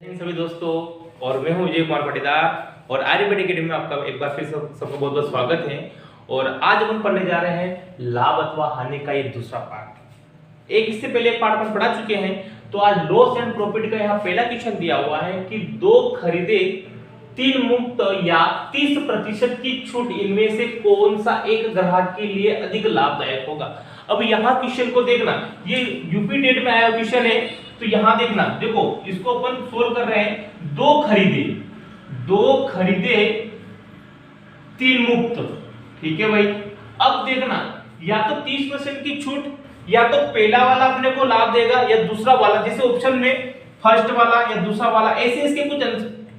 सभी दोस्तों, और मैं हूं विजय कुमार पाटीदार और आर्यभट्ट एकेडमी में आपका एक बार फिर सबका बहुत बहुत स्वागत है। और आज हम पढ़ने जा रहे हैं लाभ अथवा हानि का एक दूसरा पार्ट। एक इससे पहले पार्ट हम पढ़ा चुके हैं, तो आज लॉस एंड प्रॉफिट का यहाँ पहला क्वेश्चन दिया हुआ है कि दो खरीदे तीन मुफ्त या 30% की छूट, इनमें से कौन सा एक ग्राहक के लिए अधिक लाभदायक होगा। अब यहाँ क्वेश्चन को देखना, ये यूपी टेट में आया क्वेश्चन है, तो यहां देखना, देखो इसको अपन सोल्व कर रहे हैं। दो खरीदे तीन मुफ्त, ठीक है भाई। अब देखना, या तो 30% की छूट, या तो पहला वाला अपने को लाभ देगा या दूसरा वाला, जैसे ऑप्शन में फर्स्ट वाला या दूसरा वाला, ऐसे इसके कुछ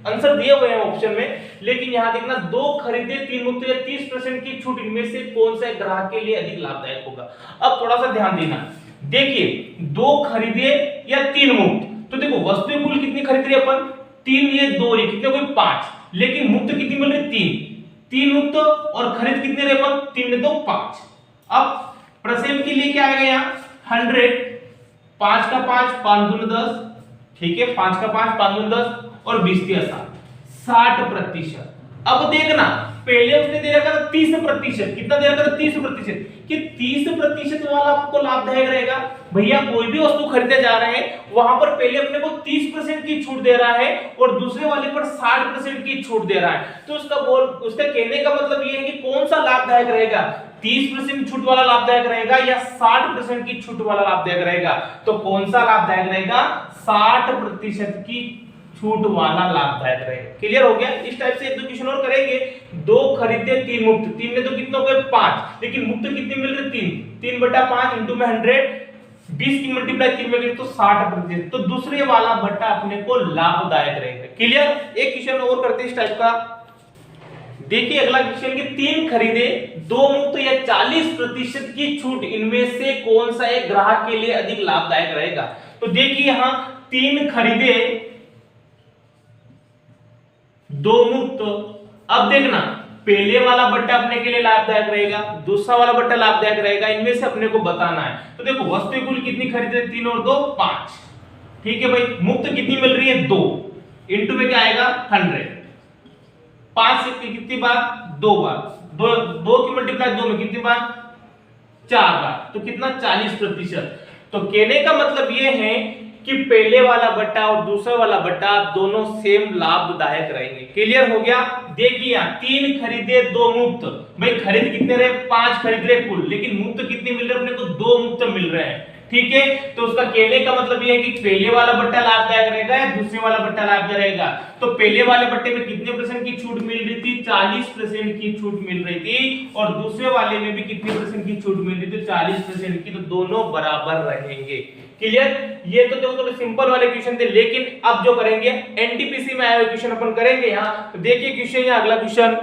आंसर दिए हुए हैं ऑप्शन में। लेकिन यहां देखना, दो खरीदे तीन मुफ्त या 30% की छूट, इनमें से कौन सा ग्राहक के लिए अधिक लाभदायक होगा। अब थोड़ा सा ध्यान देना, देखिए दो खरीदे या तीन मुफ्त, तो देखो वस्तुएं कुल कितनी खरीद रहे अपन, तीन, ये दो, ये कितने कोई 5, लेकिन मुफ्त कितनी मिल रही, तीन मुफ्त, और खरीद कितने रहे अपन, 3 ने 2 5। अब प्रसेम के लिए क्या आएगा यहाँ 100, 5 का 5 5 दूनी 10, ठीक है, 5 का 5 5 दूनी 10 और 20 के 60%। अब देखना, पहले उसने दे रखा था 30%, कितना दे रखा था 30%, कि 30% वाला आपको लाभदायक रहेगा। भैया कोई भी वस्तु खरीदे जा रहे हैं, वहां पर पहले अपने को 30% की छूट दे रहा है और दूसरे वाले पर 60% की छूट दे रहा है। तो उसका कहने का मतलब ये है कि कौन सा लाभदायक रहेगा, 30% छूट वाला लाभदायक रहेगा या 60% की छूट वाला लाभदायक रहेगा। तो कौन सा लाभदायक रहेगा, 60% की छूट वाला लाभदायक रहेगा। क्लियर हो गया। इस टाइप से एक दो क्वेश्चन और करेंगे। दो खरीदे तीन मुफ्त, तीन में तो कितना हो गया 5, लेकिन मुफ्त कितनी मिल रही, 3 बटा 5 इंटू में 100, 20 की मल्टीप्लाई 3 में करें तो 60%, तो दूसरे वाला बटा अपने को लाभदायक रहेगा। क्लियर। एक क्वेश्चन और करते हैं इस टाइप का। देखिए अगला क्वेश्चन कि तीन खरीदे दो मुफ्त या 40% की छूट, इनमें से कौन सा एक ग्राहक के लिए अधिक लाभदायक रहेगा। तो देखिए यहां तीन खरीदे दो मुफ्त, अब देखना पहले वाला बट्टा अपने के लिए लाभदायक रहेगा, दूसरा वाला बट्टा लाभदायक रहेगा, इनमें से अपने को बताना है। तो देखो वस्तु कुल कितनी खरीदे, 3 और 2 5, ठीक है भाई। मुफ्त कितनी मिल रही है 2, इंटू में क्या आएगा 100, 5 से कितनी बार 2 बार, 2 की मल्टीप्लाई 2 में कितनी बार 4 बार, तो कितना 40%। तो कहने का मतलब ये है कि पहले वाला बट्टा और दूसरा वाला बट्टा दोनों सेम लाभदायक रहेंगे। क्लियर हो गया। देखिए तीन खरीदे दो मुफ्त, भाई खरीद कितने रहे 5 खरीद रहे कुल, लेकिन मुफ्त कितने मिल रहे अपने को 2 मुफ्त मिल रहे हैं, ठीक है। तो उसका कहने का मतलब ये है कि पहले वाला बट्टा लाभदायक रहेगा या दूसरे वाला बट्टा लाभदायक रहेगा। तो पहले वाले बट्टे में कितने % की छूट मिल रही थी, 40% की छूट मिल रही थी, और दूसरे वाले में भी कितने % की छूट मिल रही थी, 40% की, तो दोनों बराबर रहेंगे। क्लियर। ये तो देखो थोड़े सिंपल वाले क्वेश्चन थे, लेकिन अब जो करेंगे एनटीपीसी में आए हुए क्वेश्चन अपन करेंगे यहाँ। तो देखिए क्वेश्चन, यहाँ अगला क्वेश्चन,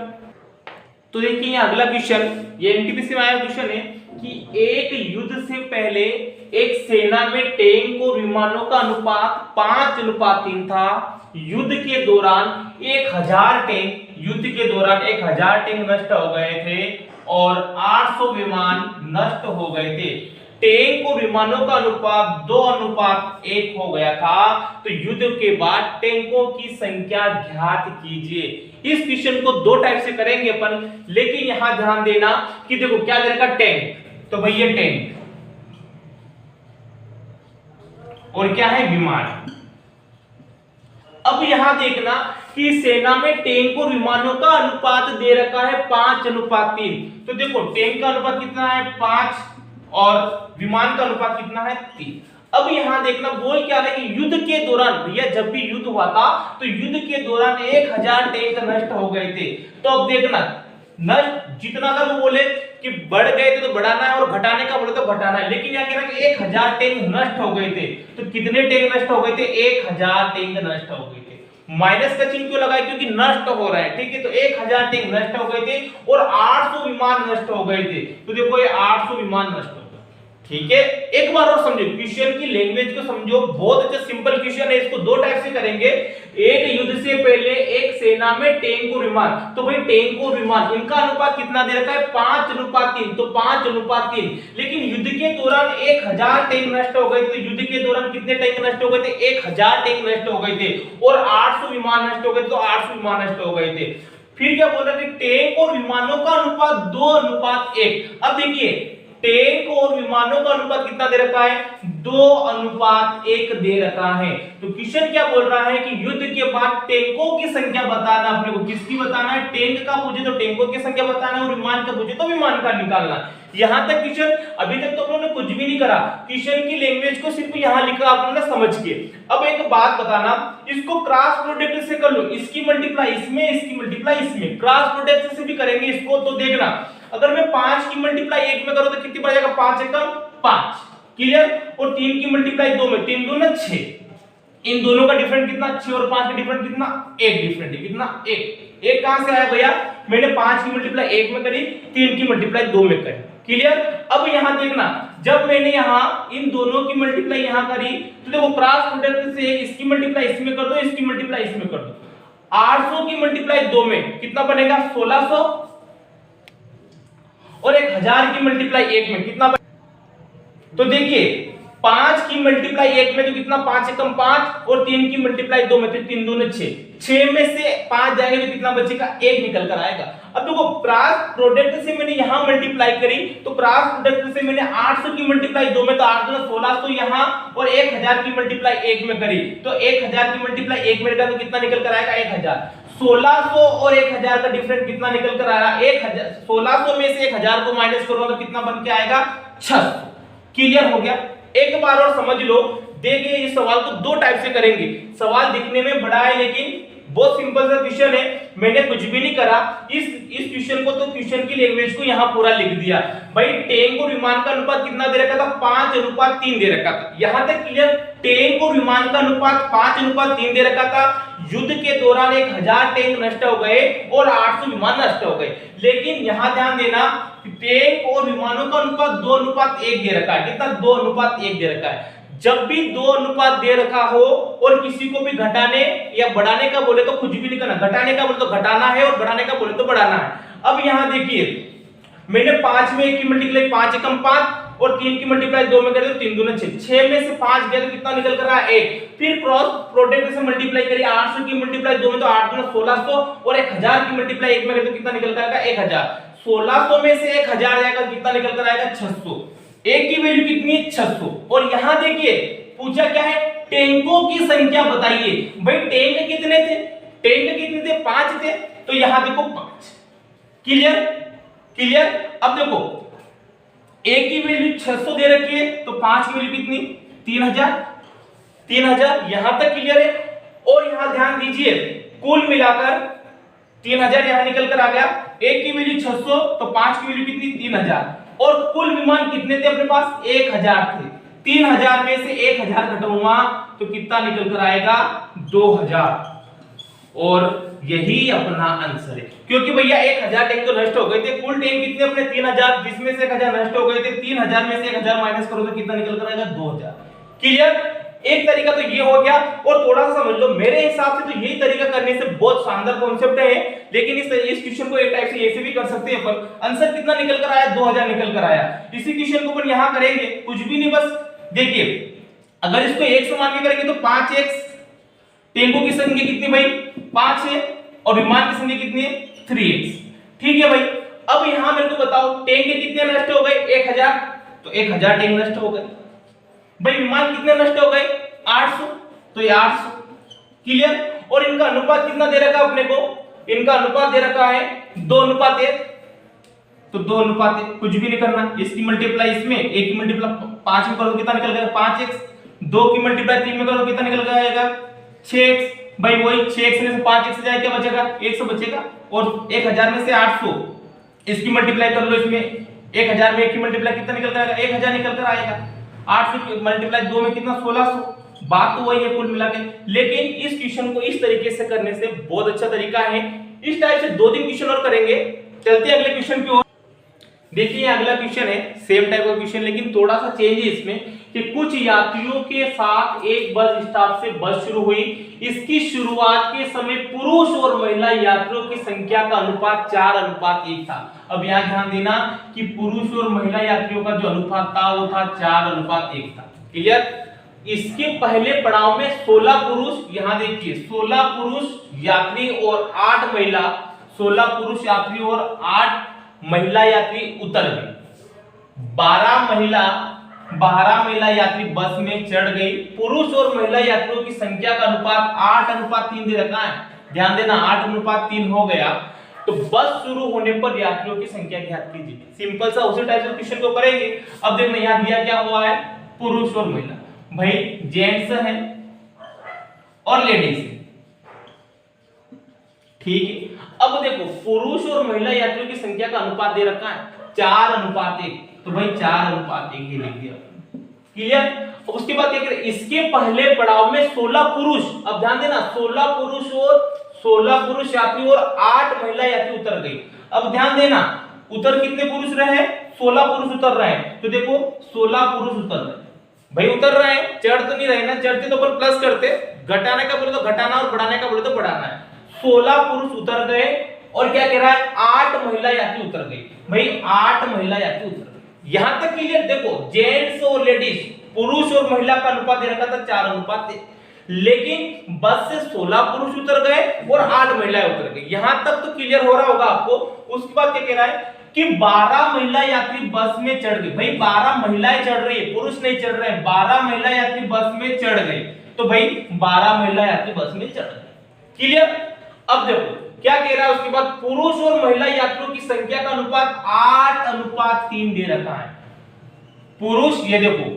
तो देखिए यहाँ अगला क्वेश्चन, ये एनटीपीसी में आया क्वेश्चन है कि एक युद्ध से पहले एक सेना में टैंक और विमानों का अनुपात 5:3 था। युद्ध के दौरान 1000 टैंक, युद्ध के दौरान 1000 टैंक नष्ट हो गए थे और 800 विमान नष्ट हो गए थे। टैंक और विमानों का अनुपात 2:1 हो गया था। तो युद्ध के बाद टैंकों की संख्या ज्ञात कीजिए। इस क्वेश्चन को दो टाइप से करेंगे अपन, लेकिन यहां ध्यान देना कि देखो क्या करेगा टैंक, तो भैया टैंक, और क्या है विमान। अब यहां देखना कि सेना में टैंक और विमानों का अनुपात दे रखा है 5:3। तो देखो टैंक का अनुपात कितना है 5 और विमान का अनुपात कितना है 3। अब यहां देखना बोल क्या है कि युद्ध के दौरान, भैया जब भी युद्ध हुआ था तो युद्ध के दौरान 1000 टैंक नष्ट हो गए थे। तो अब देखना नष्ट जितना था वो बोले कि बढ़ गए थे तो बढ़ाना है, और घटाने का बोले तो घटाना है, लेकिन यहाँ कह रहा है कि 1000 टैंक नष्ट हो गए थे। तो कितने टैंक नष्ट हो गए थे, 1000 टैंक नष्ट हो गए थे। माइनस का चिन्ह क्यों लगाया, क्योंकि नष्ट हो रहा है, ठीक है। तो 1000 टैंक नष्ट हो गए थे और 800 विमान नष्ट हो गए थे। तो देखो ये 800 विमान नष्ट हो गए, ठीक है। एक बार और समझो क्वेश्चन की लैंग्वेज को समझो, बहुत अच्छा सिंपल क्वेश्चन है। इसको दो टाइप से करेंगे। एक युद्ध से पहले एक सेना में टैंक और विमान, तो भाई टैंक और विमान इनका अनुपात कितना दे रखा है 5:3, तो 5:3। लेकिन युद्ध के दौरान 1000 टैंक नष्ट हो गए, तो युद्ध के दौरान कितने टैंक नष्ट हो गए थे 1000 टैंक नष्ट हो गए थे, और 800 विमान नष्ट हो गए, तो 800 विमान नष्ट हो गए थे। फिर क्या बोल रहे थे, टैंक और विमानों का अनुपात 2:1। अब देखिए टैंक और विमानों का अनुपात कितना दे रखा है 2:1 दे रखा है। तो क्वेश्चन क्या बोल रहा है कि युद्ध के बाद टैंकों की संख्या बताना, अपने को किसकी बताना है, टैंक का पूछे तो टैंकों की संख्या बताना है, और विमान का पूछे तो विमान का निकालना। यहां तक क्वेश्चन, अभी तक तो उन्होंने कुछ भी नहीं करा, क्वेश्चन की लैंग्वेज को सिर्फ यहां लिखा आपने समझ के। अब एक बात बताना, इसको क्रॉस प्रोडक्ट से कर लो, इसकी मल्टीप्लाई इसमें, इसकी मल्टीप्लाई इसमें, क्रॉस प्रोडक्ट से भी करेंगे इसको। तो देखना अगर मैं 5 की मल्टीप्लाई 1 में करूं तो कितनी पड़ जाएगा 5 एकम 5, क्लियर। और 3 की मल्टीप्लाई 2 में, 3 दूना 6, इन दोनों का डिफरेंट कितना 6 और 5 का डिफरेंट कितना 1 डिफरेंट है, कितना 1 कहां से आया भैया, मैंने 5 की मल्टीप्लाई 1 में करी, 3 की मल्टीप्लाई 2 में करी, क्लियर। अब यहां देखना जब मैंने यहां इन दोनों की मल्टीप्लाई यहां करी तो देखो क्रॉस प्रोडक्ट से इसकी मल्टीप्लाई इसमें कर दो, इसकी मल्टीप्लाई इसमें कर दो, 800 की मल्टीप्लाई 2 में कितना बनेगा 1600, और 1000 की मल्टीप्लाई 1 में कितना बनेगा। तो देखिए 5 की मल्टीप्लाई 1 में तो कितना 5 एकम 5, और 3 की मल्टीप्लाई 2 में तो 3 दूने 6, 6 में से 5 जाएंगे तो कितना बचेगा 1 निकल कर आएगा। अब देखो क्रॉस प्रोडक्ट से मैंने यहां मल्टीप्लाई करी, तो क्रॉस प्रोडक्ट से मैंने 800 की मल्टीप्लाई 2 में तो 8 दूना 1600 यहां, और 1000 की मल्टीप्लाई 1 में करी, तो 1000 की मल्टीप्लाई 1 में तो कितना निकल कर आएगा 1000। 1600 और 1000 का डिफरेंस कितना निकल कर आ रहा है 1000, 1600 में से 1000 को माइनस करो तो कितना बन के आएगा 600, क्लियर हो गया। एक बार और समझ लो, देखिए इस सवाल को दो टाइप से करेंगे, सवाल दिखने में बड़ा है लेकिन बहुत सिंपल सा क्वेश्चन है, मैंने कुछ भी नहीं करा इस क्वेश्चन को, तो क्वेश्चन की लैंग्वेज को यहां पूरा लिख दिया। भाई टैंक और विमान का अनुपात कितना दे रखा था 5:3 दे रखा था, यहां तक क्लियर। टैंक और विमान का अनुपात 5:3 दे रखा था, युद्ध के दौरान 1000 टैंक नष्ट हो गए और 800 विमान नष्ट हो गए। लेकिन यहां ध्यान देना टैंक और विमानों का अनुपात 2:1 दे रखा है, कितना 2:1 दे रखा है। जब भी 2 दे रखा हो और किसी को भी घटाने या बढ़ाने का बोले तो कुछ भी नहीं करना, घटाने का बोले तो घटाना है और बढ़ाने का बोले तो बढ़ाना है। अब यहां देखिए मैंने 5 में 1 की मल्टीप्लाई 5 एकम 5 और 3 की मल्टीप्लाई 2 में करे तो 3 दूना 6, 6 में से 5 गया तो कितना निकल कर रहा है 1। फिर क्रॉस प्रोडक्ट से मल्टीप्लाई करिए, 800 की मल्टीप्लाई 2 में तो 8 दूना 1600, और 1000 की मल्टीप्लाई 1 में करे तो कितना निकल कर आएगा 1000। 1600 में से 1000 जाएगा कितना निकल कर आएगा 600, एक की वैल्यू कितनी है 600। और यहां देखिए पूछा क्या है टैंकों की संख्या बताइए, भाई टैंक कितने थे, टैंक कितने थे 5 थे, तो यहां देखो 5, क्लियर क्लियर। अब देखो एक की वैल्यू 600 दे रखी है तो 5 की वैल्यू कितनी 3000, यहां तक क्लियर है। और यहां ध्यान दीजिए कुल मिलाकर 3000 यहां निकल कर आ गया, एक की वैल्यू 600 तो 5 की वैल्यू कितनी 3000, और कुल विमान कितने थे अपने पास 1000 थे। 3000 में से 1000 घटाऊंगा तो कितना निकल कर आएगा 2000, और यही अपना आंसर है। क्योंकि भैया 1000 टैंक तो नष्ट हो गए थे, कुल टैंक कितने अपने 3000, जिसमें से 1000 नष्ट हो गए थे, 3000 में से 1000 माइनस करो तो कितना निकल कर आएगा 2000, क्लियर। एक तरीका तो ये हो गया, और थोड़ा सा समझ लो मेरे हिसाब से तो यही तरीका करने से बहुत शानदार कॉन्सेप्ट है, लेकिन इस क्वेश्चन को एक टाइप से ऐसे भी कर सकते हैं अपन। आंसर कितना निकल कर आया 2000 निकल कर आया। इसी क्वेश्चन को अपन यहां करेंगे, कुछ भी नहीं, बस देखिए अगर इसको 1 से मान के करेंगे तो 5x, टैंकों की संख्या कितनी भाई 5 है, और विमान की संख्या कितनी है 3x, ठीक है भाई। अब यहां मेरे को बताओ टैंक कितने नष्ट हो गए 1000, तो 1000 टैंक नष्ट हो गए। भाई विमान कितने नष्ट हो गए 800, तो ये 800, क्लियर। और इनका अनुपात कितना दे रखा है अपने को, इनका अनुपात दे रखा है 2:1, तो 2:1, कुछ भी नहीं करना, इसकी मल्टीप्लाई इसमें, एक की मल्टीप्लाई 5 में करो कितना निकल जाएगा 5x, 2 की मल्टीप्लाई 3 में करो कितना निकल जाएगा 6x, भाई वही 6x में से 5x से जाए क्या बचेगा 100 बचेगा, और 1000 में से 800 इसकी मल्टीप्लाई कर लो, इसमें 1000 में 1 की मल्टीप्लाई कितना निकल कर आएगा 1000 निकल कर आएगा, 800 की मल्टीप्लाई 2 में कितना 1600, बात तो वही है कुल मिला के। लेकिन इस क्वेश्चन को इस तरीके से करने से बहुत अच्छा तरीका है, इस टाइप से 2-3 क्वेश्चन और करेंगे। चलते हैं अगले क्वेश्चन की ओर। देखिए अगला क्वेश्चन है सेम टाइप का क्वेश्चन, लेकिन थोड़ा सा चेंज है इसमें कि कुछ यात्रियों के साथ एक बस स्टॉप से बस शुरू हुई। इसकी शुरुआत के समय पुरुष और महिला यात्रियों की संख्या का अनुपात 4:1 था। अब यहाँ ध्यान देना कि पुरुष और महिला यात्रियों का जो अनुपात था वो था 4:1 था। क्लियर? इसके पहले पड़ाव में 16 पुरुष, यहां देखिए 16 पुरुष यात्री और 8 महिला, 16 पुरुष यात्री और 8 महिला यात्री उतर गए। 12 महिला यात्री बस में चढ़ गई। पुरुष और महिला यात्रियों की संख्या का अनुपात 8:3 दे रखा है, ध्यान देना 8:3 हो गया। तो बस शुरू होने पर यात्रियों की संख्या ज्ञात कीजिए। सिंपल सा उसी टाइप से क्वेश्चन को करेंगे। अब देखना यहां दिया क्या हुआ है, पुरुष और महिला, भाई जेंट्स हैं और लेडीज हैं, ठीक है। अब देखो पुरुष और महिला यात्रियों की संख्या का अनुपात दे रखा है 4:1, तो भाई 4:1 ही लिख दिया। क्लियर? उसके बाद क्या करें, इसके पहले पड़ाव में 16 पुरुष, अब ध्यान देना 16 पुरुष यात्री और 8 महिला यात्री उतर गई। अब ध्यान देना उतर कितने पुरुष रहे, 16 पुरुष उतर रहे हैं। तो देखो 16 पुरुष उतर रहे हैं, भाई उतर रहे हैं, चढ़ तो नहीं रहे ना, चढ़ते तो अपन प्लस करते, घटाने का बोले तो घटाना और बढ़ाने का बोले तो बढ़ाना है। 16 पुरुष उतर गए और क्या कह रहा है, 8 महिला यात्री उतर गई। भाई 8 महिला यात्री उतर गई। यहां तक क्लियर? देखो जेंट्स और लेडीज, पुरुष और महिला का अनुपात दे रखा था 4:1, लेकिन बस से 16 पुरुष उतर गए और 8 महिलाएं उतर गई। यहां तक तो क्लियर हो रहा होगा आपको। उसके बाद क्या कह रहा है कि 12 महिला यात्री बस में चढ़ गई। भाई 12 महिलाएं चढ़ रही है, पुरुष नहीं चढ़ रहे हैं, 12 महिला यात्री बस में चढ़ गए। तो भाई 12 महिला यात्री बस में चढ़ गए। क्लियर? अब देखो क्या कह रहा है उसके बाद, पुरुष और महिला यात्रियों की संख्या का अनुपात 8:3 दे रखा है। पुरुष, ये देखो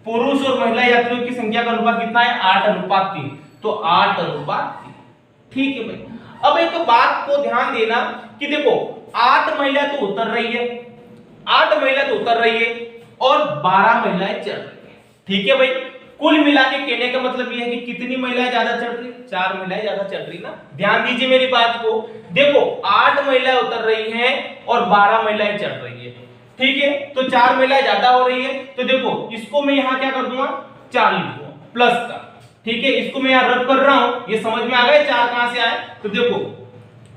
पुरुष और महिला यात्रियों की संख्या का अनुपात कितना है, 8:3, तो 8:3। ठीक है भाई। अब एक बात को ध्यान देना कि देखो 8 महिला तो उतर रही है, 8 महिला तो उतर रही है और 12 महिलाएं चढ़ रही है। ठीक है भाई। कुल मिला के कहने का मतलब यह है कि कितनी महिलाएं ज्यादा चढ़ रही, 4 महिलाएं ज्यादा चढ़ रही ना। ध्यान दीजिए मेरी बात को। देखो 8 महिलाएं उतर रही हैं और 12 महिलाएं चढ़ रही है, ठीक है। तो 4 महिलाएं ज्यादा हो रही है। तो देखो इसको मैं यहां क्या कर दूंगा, 4 लिख दूंगा प्लस का, ठीक है। इसको मैं यहां रब कर रहा हूं, ये समझ में आ गया 4 कहां से आए। तो देखो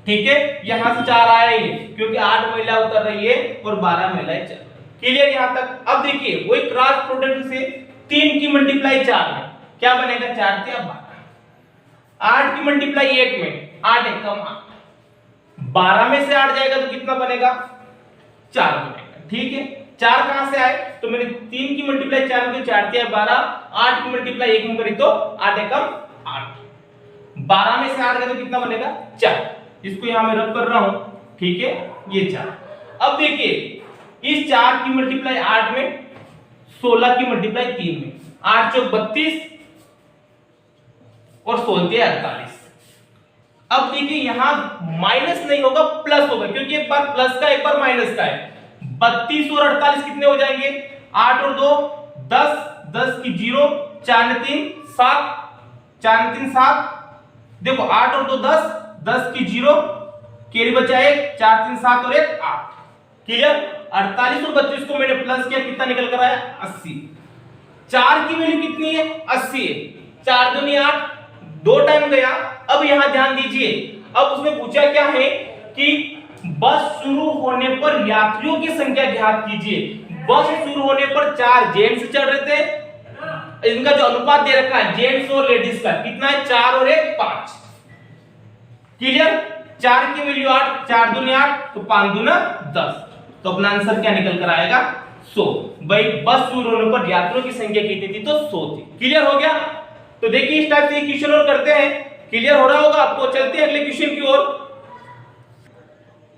ठीक है, यहां से 4 आया ही क्योंकि 8 महिला उतर रही है और 12 महिलाएं चढ़ रही है। क्लियर यहां तक? अब देखिए वही क्रॉस प्रोडक्ट से 3 की मल्टीप्लाई 4 में क्या बनेगा, 4 × 12, 8 की मल्टीप्लाई 1 में 8 × 8, 12 में से 8 जाएगा तो कितना बनेगा, 4 बनेगा। ठीक है। 4 कहां से आए, तो मैंने 3 की मल्टीप्लाई 4 में 4 × 12, 8 की मल्टीप्लाई 1 में करी तो 8 × 8, 12 में से 8 गए तो कितना बनेगा, 4। इसको यहां मैं रब कर रहा हूं, ठीक है, ये 4। अब देखिए इस 4 की मल्टीप्लाई 8 में, 16 की मल्टीप्लाई 3 में, 8 × 4 32 और 16 × 48। अब देखिए यहां माइनस नहीं होगा, प्लस होगा, क्योंकि एक बार प्लस का एक बार माइनस का है। 32 और 48 कितने हो जाएंगे, 8 और 2 10, 10 की 0, 4 ने 3 7, 4 ने 3 7। देखो 8 और 2 10, 10 की 0, कैरी बचा 1, 4 3 7 और 1 8। क्लियर? 48 और 32 को मैंने प्लस किया, कितना निकल कर आया, 80। 4 की वैल्यू कितनी है, 80 है। 4 दूनी 8, 2 टाइम गया। अब यहां ध्यान दीजिए, अब उसमें पूछा क्या है कि बस शुरू होने पर यात्रियों की संख्या ज्ञात कीजिए। बस शुरू होने पर 4 जेंट्स चढ़ रहे थे, इनका जो अनुपात दे रखा है जेंट्स और लेडीज का कितना है, 4 और 1 5। क्लियर? 4 की वैल्यू 8, 4 दूनी 8, तो 5 दूना 10, तो अपना आंसर क्या निकल कर आएगा, 100। भाई बस शुरू होने पर यात्रियों की संख्या कितनी थी, तो 100 थी। क्लियर हो गया? तो देखिए इस टाइप से क्वेश्चन और करते हैं, क्लियर हो रहा होगा आपको। चलते हैं अगले क्वेश्चन की ओर।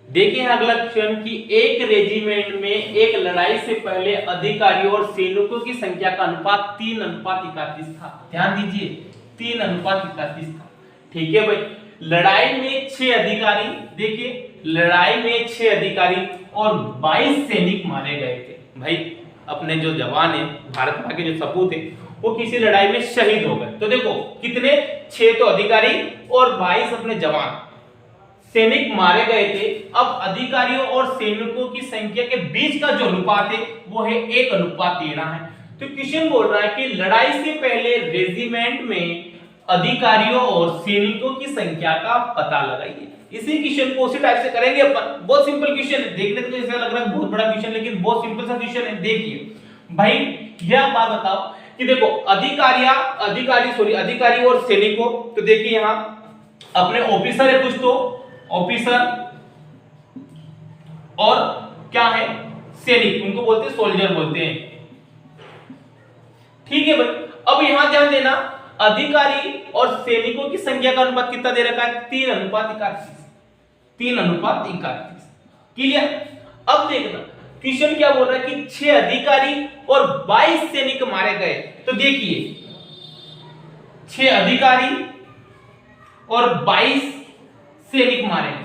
देखिए अगला क्वेश्चन कि एक रेजिमेंट में एक लड़ाई से पहले अधिकारियों और सैनिकों की संख्या का अनुपात 3:31 था। ध्यान दीजिए 3:31 था। ठीक है भाई। लड़ाई में 6 अधिकारी, देखिए लड़ाई में 6 अधिकारी और 22 सैनिक मारे गए थे। भाई अपने जो जवान है, भारत मां के जो सपूत है, वो किसी लड़ाई में शहीद हो गए। तो देखो कितने, 6 तो अधिकारी और 22 अपने जवान सैनिक मारे गए थे। अब अधिकारियों और सैनिकों की संख्या के बीच का जो अनुपात है वो है 1:13 है। तो क्वेश्चन बोल रहा है कि लड़ाई से पहले रेजिमेंट में अधिकारियों और सैनिकों की संख्या का पता लगाइए। इसी क्वेश्चन को उसी टाइप से करेंगे अपन। बहुत सिंपल क्वेश्चन है, देखने तो ऐसा लग रहा है बहुत बड़ा क्वेश्चन, लेकिन बहुत सिंपल सा क्वेश्चन है। देखिए भाई, यह बात बताओ कि देखो अधिकारी और सैनिकों, तो देखिए यहां अपने ऑफिसर है कुछ, तो ऑफिसर और क्या है सैनिक, उनको बोलते हैं सोल्जर बोलते हैं। ठीक है भाई, अब यहां ध्यान देना, अधिकारी और सैनिकों की संख्या का अनुपात कितना दे रखा है? 3:31। 3:31। क्लियर? अब देखना क्वेश्चन क्या बोल रहा है कि 6 अधिकारी और 22 सैनिक मारे गए। तो देखिए 6 अधिकारी और 22 सैनिक मारे गए।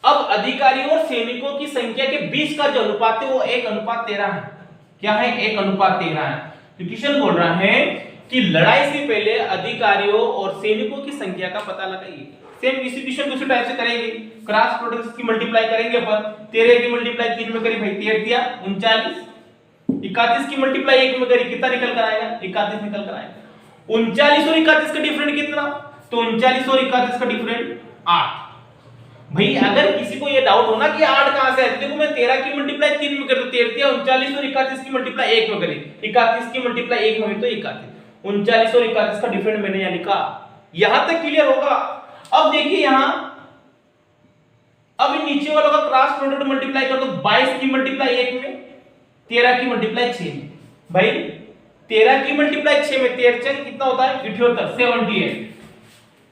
अब अधिकारियों और सैनिकों की संख्या के बीच का जो अनुपात है वो 1:13 है। क्या है? 1:13 है। तो क्वेश्चन बोल रहा है कि लड़ाई से पहले अधिकारियों और सैनिकों की संख्या का पता लगाइए। सेम इसी क्वेश्चन दूसरे टाइप से करेंगे, क्रॉस प्रोडक्ट की मल्टीप्लाई करेंगे अपन। 13 की मल्टीप्लाई 3 में करी भाई, 13 दिया 39। 31 की मल्टीप्लाई 1 में करी, कितना निकल कर आएगा? 31 निकल कर आएगा। 39 और 31 का डिफरेंट कितना? तो 39 और 31 का डिफरेंट 8। भाई अगर किसी को ये डाउट हो ना कि 8 कहां से आया, देखो मैं 13 की मल्टीप्लाई 3 में कर, तो 13 39 और 31 की मल्टीप्लाई 1 में करी, 31 की मल्टीप्लाई 1 में, तो 31। 39 और 31 का डिफरेंट मैंने यहां लिखा। यहां तक क्लियर होगा? अब देखिए यहां, अब नीचे वालों का क्रॉस प्रोडक्ट मल्टीप्लाई कर दो। 22 की मल्टीप्लाई 1 में, 13 की मल्टीप्लाई 6 में। भाई 13 की मल्टीप्लाई 6 में 13 कितना होता है? 78, 78।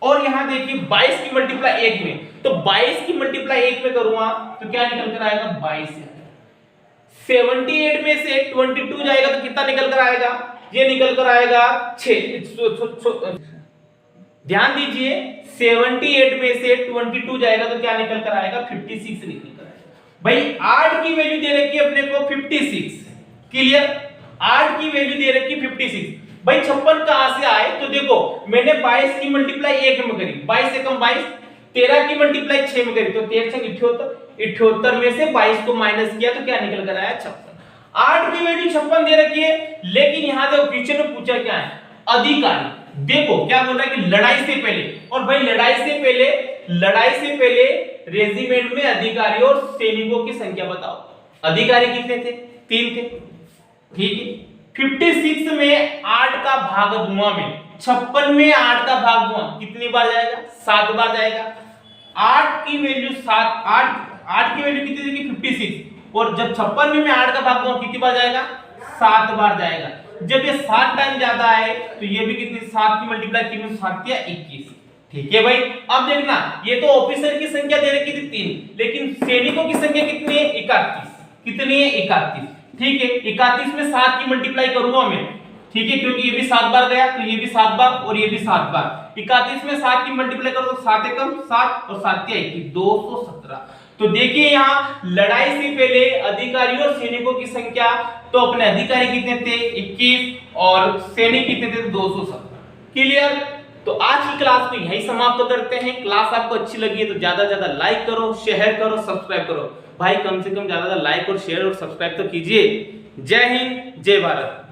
और यहां देखिए 22 की मल्टीप्लाई 1 में, तो 22 की मल्टीप्लाई 1 में करूंगा तो क्या निकल कर आएगा? 22। 78 में से 22 जाएगा तो कितना निकल कर आएगा? ये निकल कर आएगा 6। ध्यान दीजिए 78 में से 22 जाएगा तो क्या निकल कर आएगा? 56 निकल कर आएगा। भाई 8 की वैल्यू दे रखी है अपने को 56। क्लियर? 8 की वैल्यू दे रखी 56। भाई 56 कहां से आए? तो देखो मैंने 22 की मल्टीप्लाई 1 में करी, 22 से कम 22। 13 की मल्टीप्लाई 6 में करी, तो 13 से 78। 78 में से 22 को माइनस किया तो क्या निकल कर आया? 56। 8 की वैल्यू 56 दे रखी है, लेकिन यहां देखो क्वेश्चन में पूछा क्या है? अधिकारी। देखो क्या बोल रहा है कि लड़ाई से पहले, और भाई लड़ाई से पहले रेजिमेंट में अधिकारियों और सैनिकों की संख्या बताओ। अधिकारी कितने थे? 3 थे। ठीक है, 56 में 8 का भाग दूंगा मैं, 56 में 8 का भाग दूंगा, कितनी बार जाएगा? 7 बार जाएगा। 8 की वैल्यू 7, 8 की वैल्यू कितनी देगी? 56। और जब 56 में मैं 8 का भाग दूंगा कितनी बार जाएगा? 7 बार जाएगा। जब ये 7 टाइम ज्यादा है तो ये भी कितनी? 7 की मल्टीप्लाई 3 में 7 या 21। ठीक है भाई, अब देखना ये तो ऑफिसर की संख्या दे रखी थी 3, लेकिन सैनिकों की संख्या कितनी है? 31। कितनी है? 31। ठीक है, 31 में 7 की मल्टीप्लाई करूंगा मैं। ठीक है, क्योंकि ये भी 7 बार गया तो ये भी 7 बार और ये भी 7 बार। 31 में 7 की मल्टीप्लाई करो तो 7 एकम 7 और 7 या 21, 217। तो देखिए यहां लड़ाई से पहले अधिकारियों और सैनिकों की संख्या, तो अपने अधिकारी कितने थे? 21 और सैनिक कितने थे? 217। क्लियर? तो आज की क्लास को यही समाप्त करते हैं। क्लास आपको अच्छी लगी है तो ज्यादा से ज्यादा लाइक करो, शेयर करो, सब्सक्राइब करो। भाई कम से कम ज्यादा लाइक और शेयर और सब्सक्राइब तो कीजिए। जय हिंद, जय भारत।